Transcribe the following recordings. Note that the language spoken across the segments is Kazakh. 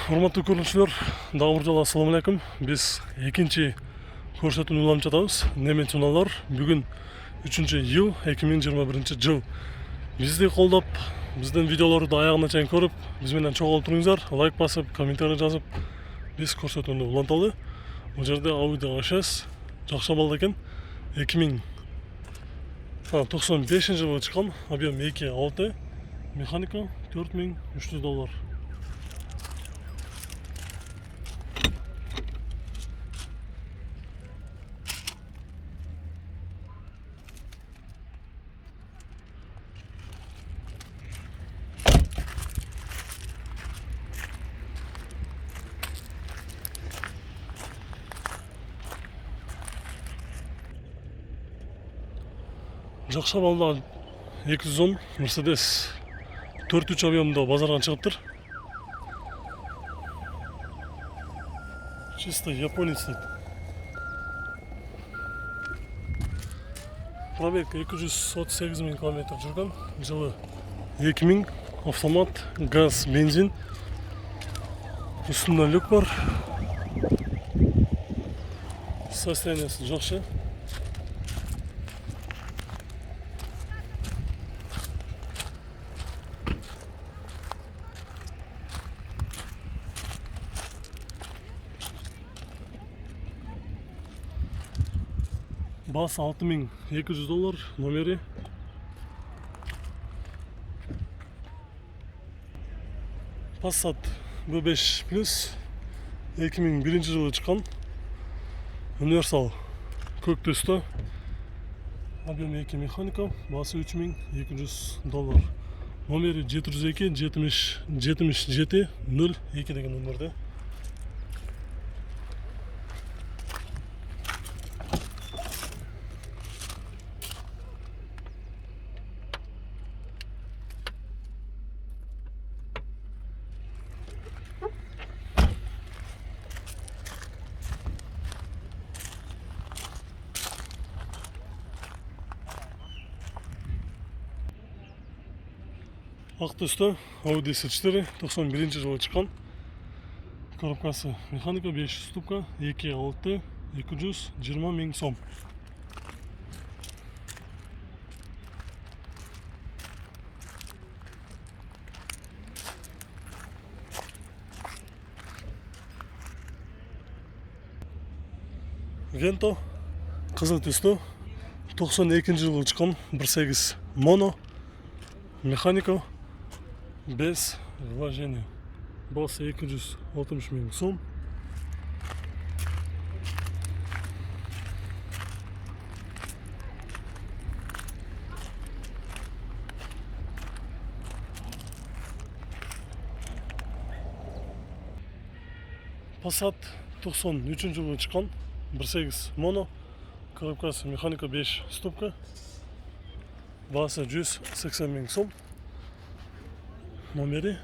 Урматтуу көрүүчүлөр, дагы бир жолу ассаламу алейкум. Биз экинчи көрсөтүүнү улантып жатабыз. Немет унаалар бүгүн 3-iyul 2021 Бизди колдоп, биздин видеолорду аягына чейин көрүп, биз менен чогулуп туруңуздар, лайк басып, комментарий жазып, биз көрсөтүүнү уланталы. Бул жерде Audi A6 жакшы абалда экен. 2095-жылы чыккан, объем 2.6, механика $4300. Жакшы абалда 210 Mercedes 4.3 объемдо базарга чыгыптыр. Чисто японец дейт. Пробег 238 000 км жүргөн. Жылы 2000, автомат, газ, бензин. Үстүндө люк бар. Состояниясы жакшы. Бас $6200, номери. Passat B5 Plus 2001 жылы чыккан. Универсал көк түстө. Объем 2 механика, басы $3200. Номери 702 77 02 деген номерде. Ак түстө Audi S4 91 жылы чыккан. Коробкасы механика 5 ступка, 2.6, 220 000 сом. Vento кызыл түстө 92 жылы чыккан 1.8 моно механика без вложения. Басы 260 000 сом. Passat 93 жылы чыккан 1.8 моно, коробкасы механика 5 ступка, басы 180 000 сом. Номери.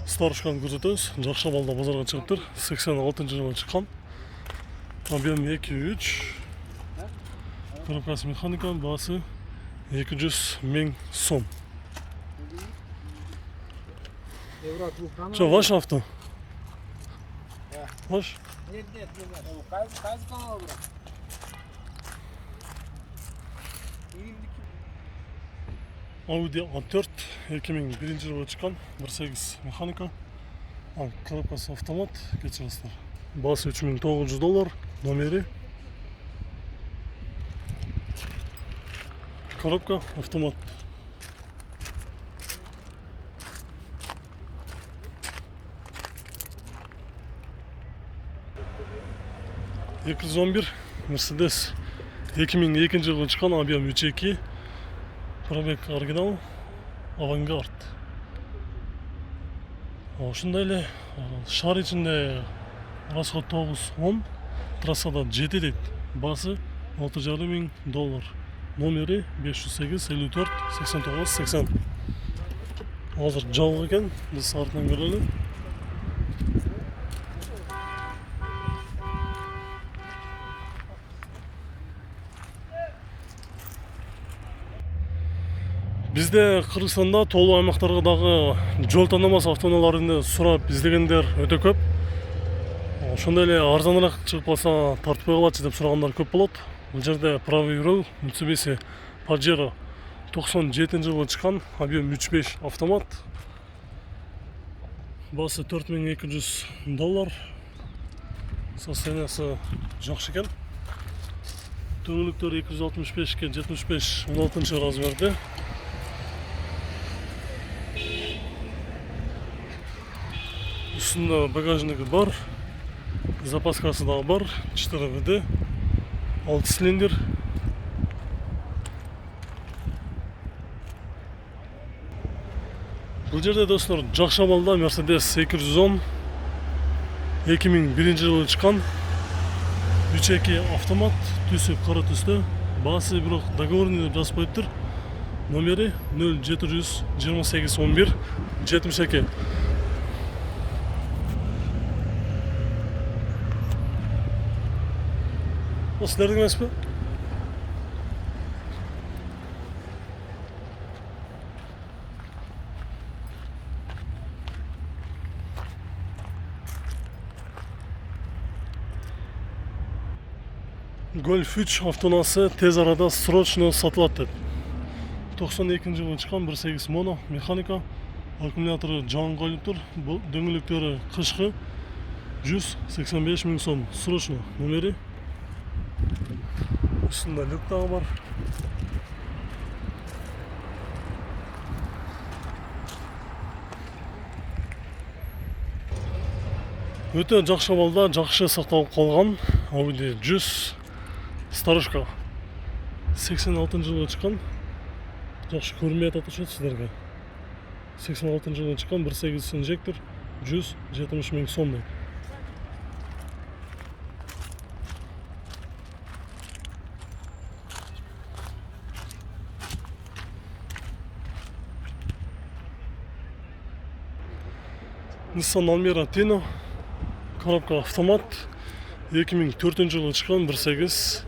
Старушканы көрсөтөбүз. Жакшы абалда базарга чыгыптыр. 86 жылы чыккан. Объем 2.3. Коробкасы механика, басы 200 000 сом. Что, ваш авто? Да. Ваш? Нет, каждый канал, брат. Audi A4 2001 жылы чыккан, 1.8 механика. Коробкасы автомат, кечирасыздар. Басы $3900, номери. Коробка автомат. $211 Mercedes 2002 жылы чыккан, объем 3.2, пробег оригинал, авангард. Ошондой эле шаар ичинде расход 9-10, трассада 7 дейт. Басы $6500. Номери 508 54 89 80. Азыр жабық екен, біз артынан көрелі. Бізде Қырғызстанда толы аймақтарға дағы жол танымас автоунааларын сұрап іздегендер өте көп. Ошондой эле арзаныраак чыгып калса тартпай калатчы деп сурагандар көп болот. Бул жерде Правый руль Mitsubishi Pajero 97-жылы чыккан, объем 3.5 автомат. Басы $4200. Состояниясы жакшы экен. Дөңгөлөктөр 265-ке 75 16 размерде. Үстүндө багажниги бар. Запаскасы да бар. 4 ВД. 6 цилиндр. Бұл жерде достор жакшы абалда Mercedes 210 2001 жылы чыккан 3.2 автомат, түсі кара түстө. Басы бирок договорный деп жазып коюптур. Номери 072811 72. Силердин эмеспи? Golf 3 автоунаасы тез арада срочно сатылат деп. 92-жылы чыккан 1.8 моно механика, аккумулятору жаңы коюлуптур. Бул дөңгөлөктөрү кышкы 185 000 сом. Срочно номери. Üstünde люк dağı var. Өтө жакшы абалда, жакшы сакталып калган Audi 100 старушка 86-жылы чыккан. Жакшы көрмөй атышат силерге. 86-жылы чыккан 1.8 инжектор 170 000 сом дейт. Nissan Almera Tino, коробка автомат, 2004 жылы чыккан 1.8,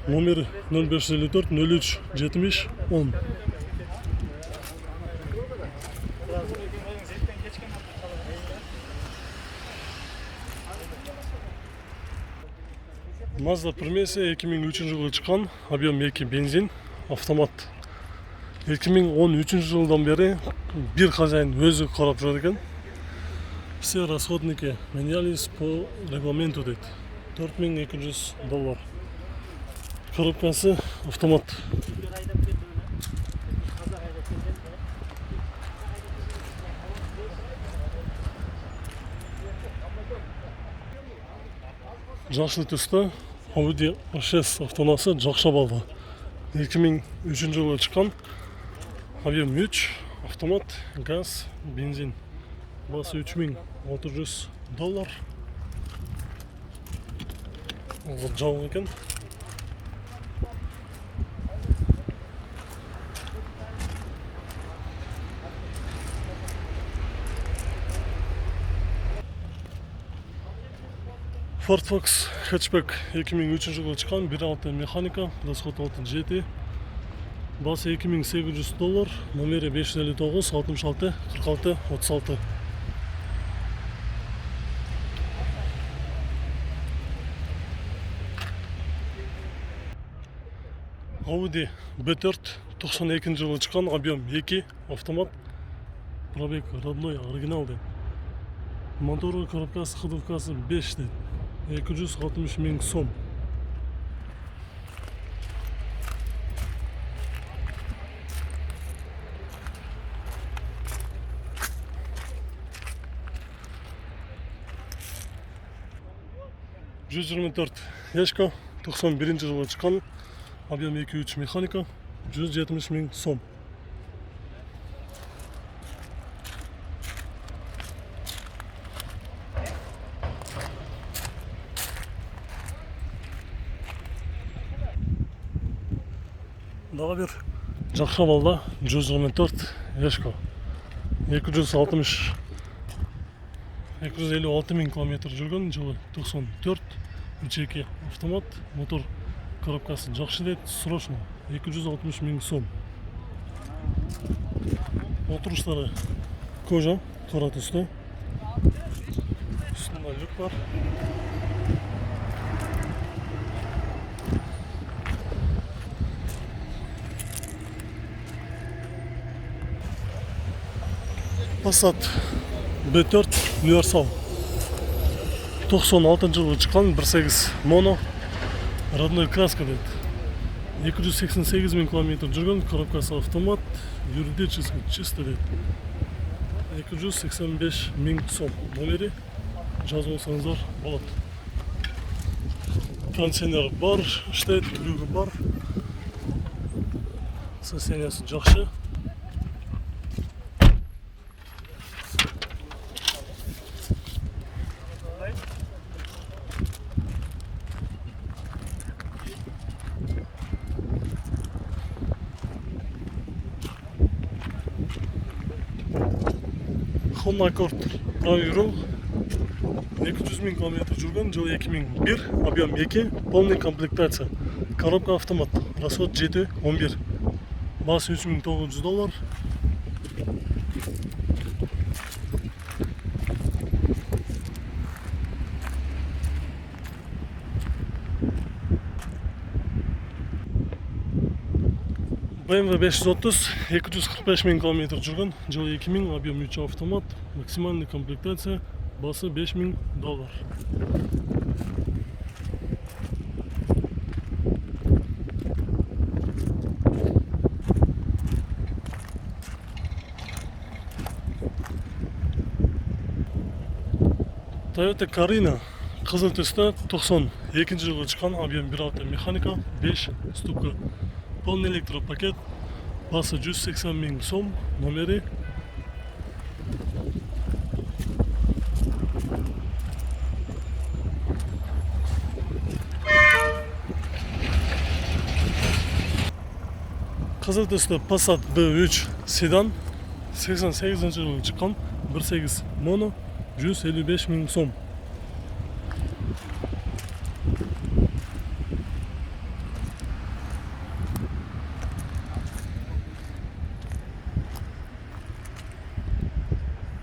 номер 0554 03 70 10. Mazda Primese 2003 жылы чыккан, объем 2 бензин, автомат. 2013 жылдан бери бир хозяин өзү карап жүрөт экен. Все расходники менялись по регламенту дейт. $4200. Коробкасы автомат. Жакшы түстө Audi A6 автоунаасы жакшы абалда. 2003 жылы чыккан. Объем 3, автомат, газ, бензин. Басы $3600. Жабык экен. Ford Focus Hatchback 2003 жылы чыккан, 1.6 механика, расход 6 Басы $2800, номери 559 66 46 36. Audi B4 92 жылы чыккан, объем 2, автомат, пробег родной, оригинал дейт. Мотору коробкасы, ходовкасы 5 дейт. 260 000 сом. $124 яшка, 91 жылы чыккан, объем 2.3 механика, 170 000 сом. Дагы бир Жакшы абалда 124 Эшко. 256 256.000 километр жүргөн, жылы 94, 3.2 автомат, мотор коробкасы жакшы дейт, срочно 260.000 сом. Отуруштары кожа, кара түстө. Üstünde lük var. Passat B4 Universal 96 жылы чыккан 1.8 моно родной краска дейт. 288.000 километр жүргөн, коробкасы автомат, юридически чисто дейт. 285.000 сом. Номери жазып алсаңыздар болот. Кондиционер бар, иштейт, люгі бар. Состояниясы жакшы. Honda Accord правый руль. 200.000 километр жүргөн, жылы 2001, объем 2, полный комплектация. Коробка автомат, расход 7-11. Басы $3.900. BMW 530, 245.000 километр жүргөн, жылы 2000, объем 3 автомат, максимальный комплектация, басы $5.000. Toyota Carina кызыл түстө 92 жылы чыккан, объем 1 авто механика, 5 ступка. Полный электропакет, басы 180.000 сом, номери. Кызыл түстө Passat B3 седан, 88 жылы чыккан, 1.8 моно, 155.000 сом.